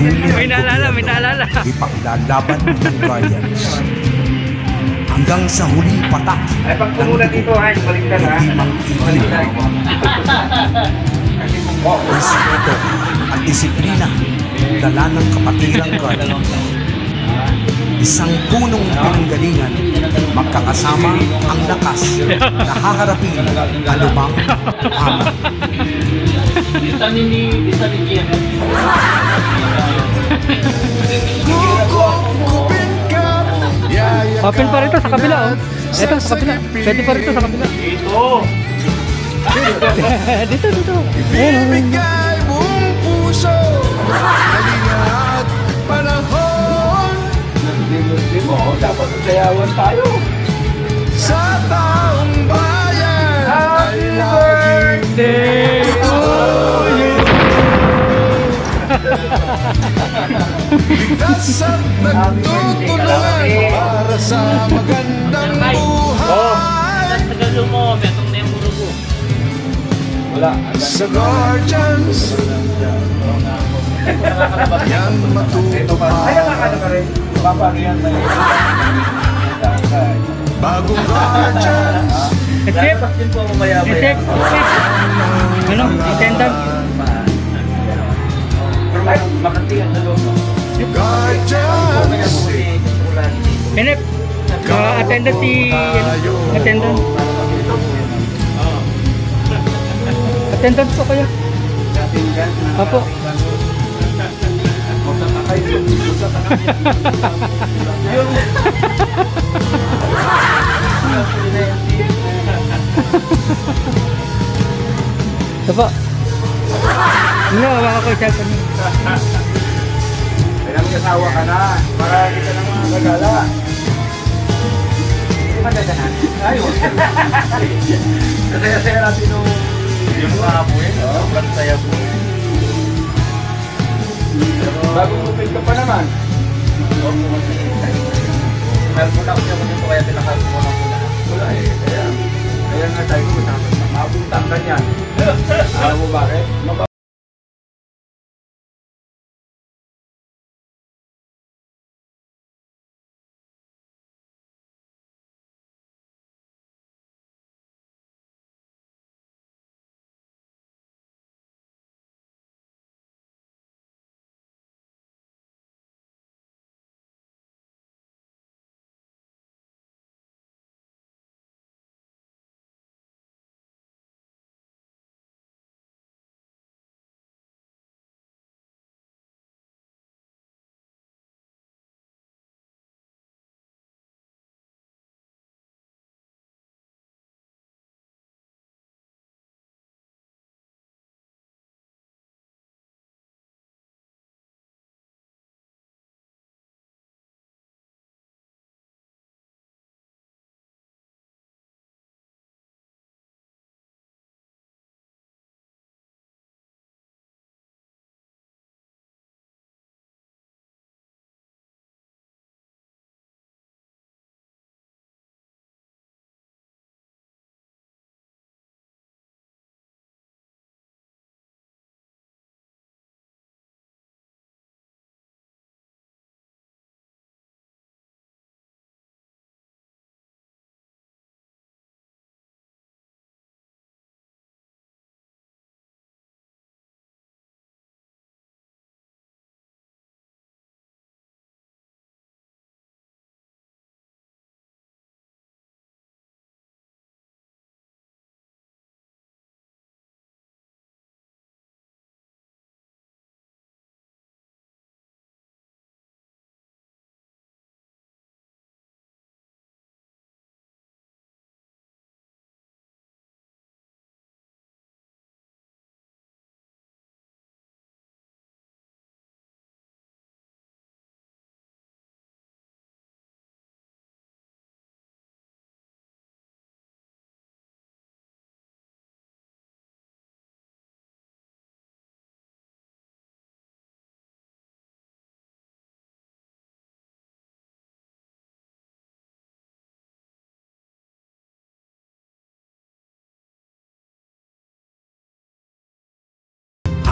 May naalala, may naalala. Ipaglalaban ng Guardians. Hanggang sa huling patak Ay, pagpumulan dito, ay, baliktad ha. Baliktad. respeto at disiplina dala ng kapatirang Guardians. Isang punong pinanggalingan, magkakasama ang lakas na haharapin anumang hamon. Open pa rito sa kabila, oh. Ito sa kabila. Pwede pa rito sa kabila. Dito. Dito, dito. Ayan, Ibigay buong puso, halina at panahon Hindi mo, dapat sayawan tayo. sa taong bayan ay laging birthday to you. ligtas at nagtutulungan para sa magandang buhay. Tagal mo, betong na yung muro ko. Wala. Sa Guardians yan matutupad. Ay, nakakala ka rin. Paano yan? Bagong Guardians Chef, Din po mamaya ba chef. Ano? Attendant? Ay, makantihan sa loob. Guardians Philip, attendant si... Attendant. Attendant po kayo. Apo. Ito po. Ano, hawakan ko yung cellphone niyo. Kaya may asawa ka na. Para kita ng mga gagala. Hindi magaganan. Ayun. Kasaya-saya natin yung mga abuin. Sobrang saya po. Bagong upit ka pa naman. Meron mo na ako siya dito kaya tinakasin mo na muna. Wala eh. Kaya nga tayo ko. Mapuntan ka niyan. Alam mo bakit?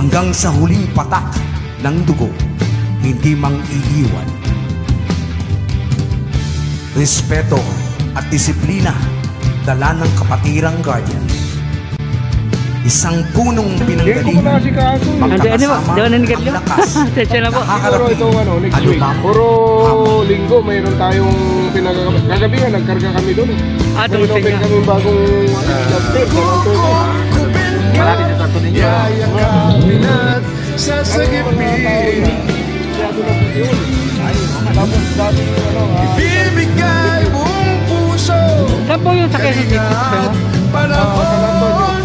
hanggang sa huling patak ng dugo. hindi mang-iiwan. Respeto at disiplina, dala ng kapatirang guardian. Isang punong pinanggalingan, magkakasama ang lakas, Sensya na po. Puro itong next week. Puro linggo mayroon tayong pinagagabi. Kagabihan nagkarga kami doon. Doon sa inyo. Kami bagong chapter. Malapit sa sarto ninyo. Yayakapin at sasagipin. Ibibigay buong puso. Saan po yung sa Quezon City? Panahon.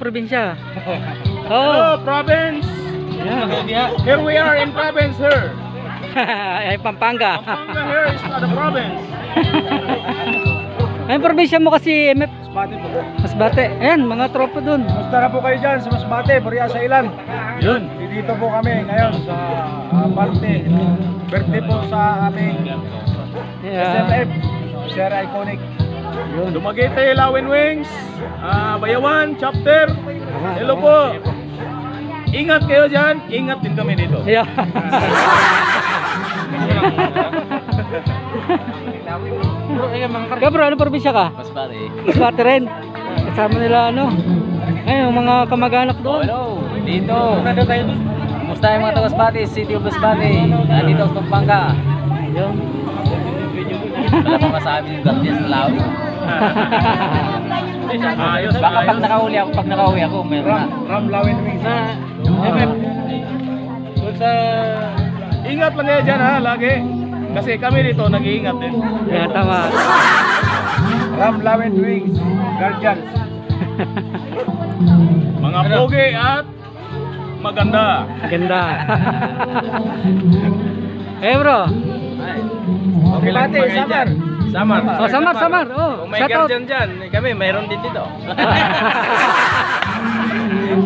probinsya. Hello, province! Yeah. Here we are in province here. Ay, Pampanga. Pampanga here is not a province. Ay, probinsya mo kasi, MF. Masbate po. Masbate. Ayan, mga tropa dun. Musta na po kayo dyan sa Masbate, Boria sa Ilan. Yun. Dito po kami ngayon sa parte. Birthday po sa aming SMF, Sierra Iconic. Yun. Dumaguete, Lawin Wings, Bayawan, Chapter. Hello po. Ingat kayo dyan, ingat din kami dito. Yeah. Kaya bro, ano probinsya ka? Masbate. Masbate rin. Kasama nila ano? Ay, yung mga kamag-anak doon. Hello, dito. Kamusta yung mga taga-Masbate? City of Masbate. Nandito sa Pampanga. Yun. Wala pa masabi yung Guardians na lawi. Baka pag nakauwi ako, meron na. Ram Lawin Wings. Ingat lang kayo dyan ha, lagi. Kasi kami dito nag-iingat din. Yeah, tama. Ram Lawin Wings. Guardians. Mga pogi at maganda. Ganda. Eh bro. Okay lang Pati, Samar. Samar. Oh, Samar. Oh, Kung may shout out. guardian dyan, kami mayroon din dito.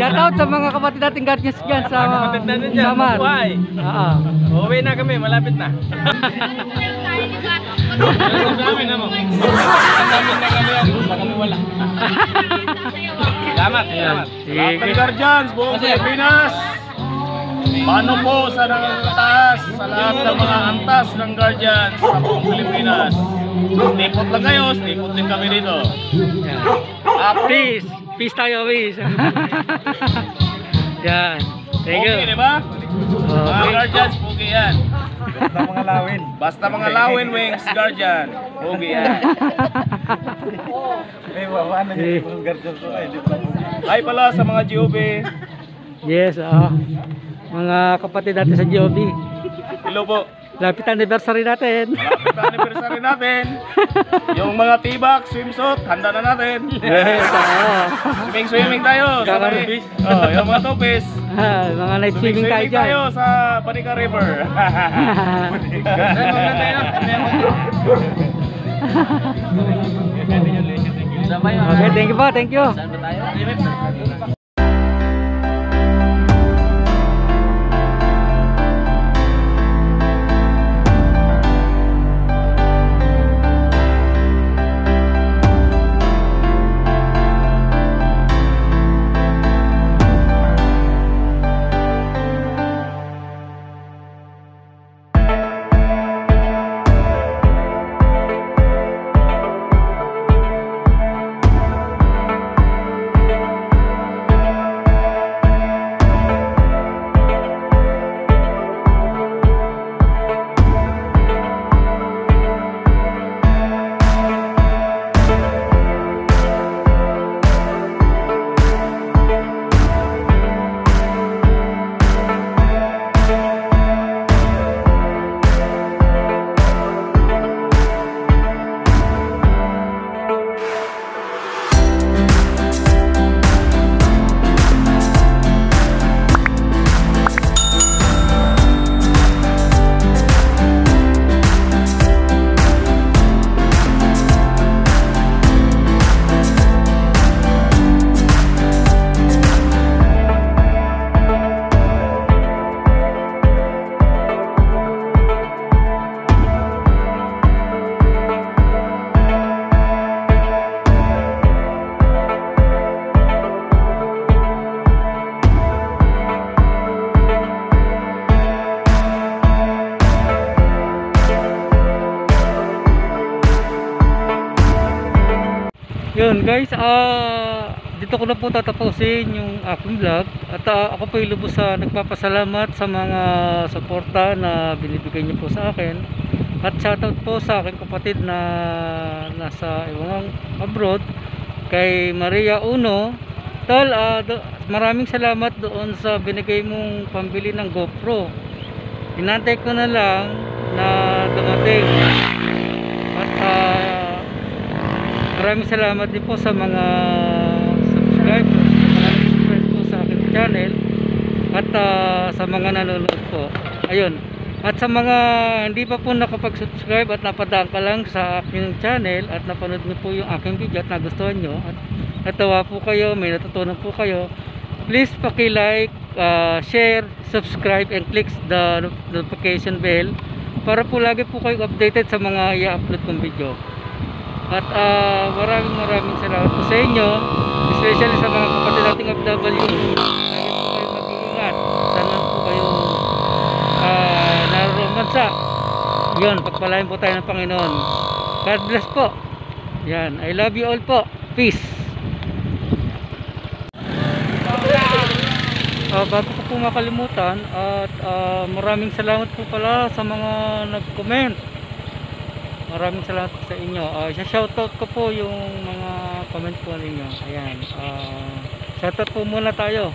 Shout out sa mga kapatid nating guardians dyan sa Kapatid natin dyan, Samar. mabuhay. Oo. Uwi na kami, malapit na. Sa amin mo. Sa amin na kami yan, baka kami wala. Salamat. Lahat ng Sige. guardians, buong Pilipinas. Paano po sa nakakataas sa lahat ng mga antas ng guardians sa buong Pilipinas. Stipot lang kayo, stipot din kami dito. Peace. Peace tayo, peace. Yan. Thank you. Okay, di ba? Mga Okay. guardians, pogi yan. Basta mga lawin. Basta mga Lawin Wings, guardian. Pogi yan. May ano yung mga Guardians ko ay dito. Hi pala sa mga GOB. Yes, mga kapatid natin sa GOB. Hello po. Lapit anniversary natin. Malapit na anniversary natin. Yung mga tibak, swimsuit, handa na natin. Yes, Swimming tayo. Sabay. Oh, yung mga topes. mga night swimming tayo Swimming dyan. tayo sa Banica River. Okay, thank you po, thank you. Saan ba tayo? Yun guys, dito ko na po tatapusin yung aking vlog. At ako po lubos sa nagpapasalamat sa mga suporta na binibigay niyo po sa akin. At shoutout po sa aking kapatid na nasa ibang abroad, kay Maria Uno. Tol, maraming salamat doon sa binigay mong pambili ng GoPro. Inantay ko na lang na dumating. At maraming salamat din po sa mga subscribers, maraming friends po sa aking channel, at sa mga nanonood po. Ayun. At sa mga hindi pa po nakapag-subscribe at napadaan ka lang sa aking channel at napanood niyo po yung aking video at nagustuhan nyo at natawa po kayo, may natutunan po kayo, please paki-like, share, subscribe, and click the notification bell para po lagi po kayo updated sa mga i-upload kong video. At maraming salamat po sa inyo, especially sa mga kapatid nating OFW. Lagi po kayo mag-iingat. Sana po kayo naroon bansa. Yun, pagpalain po tayo ng Panginoon. God bless po. Yan, I love you all po. Peace. bago ko po makalimutan at maraming salamat po pala sa mga nag-comment. Maraming salamat po sa inyo. Shoutout ko po yung mga comment po ninyo. Ayan. Shoutout po muna tayo.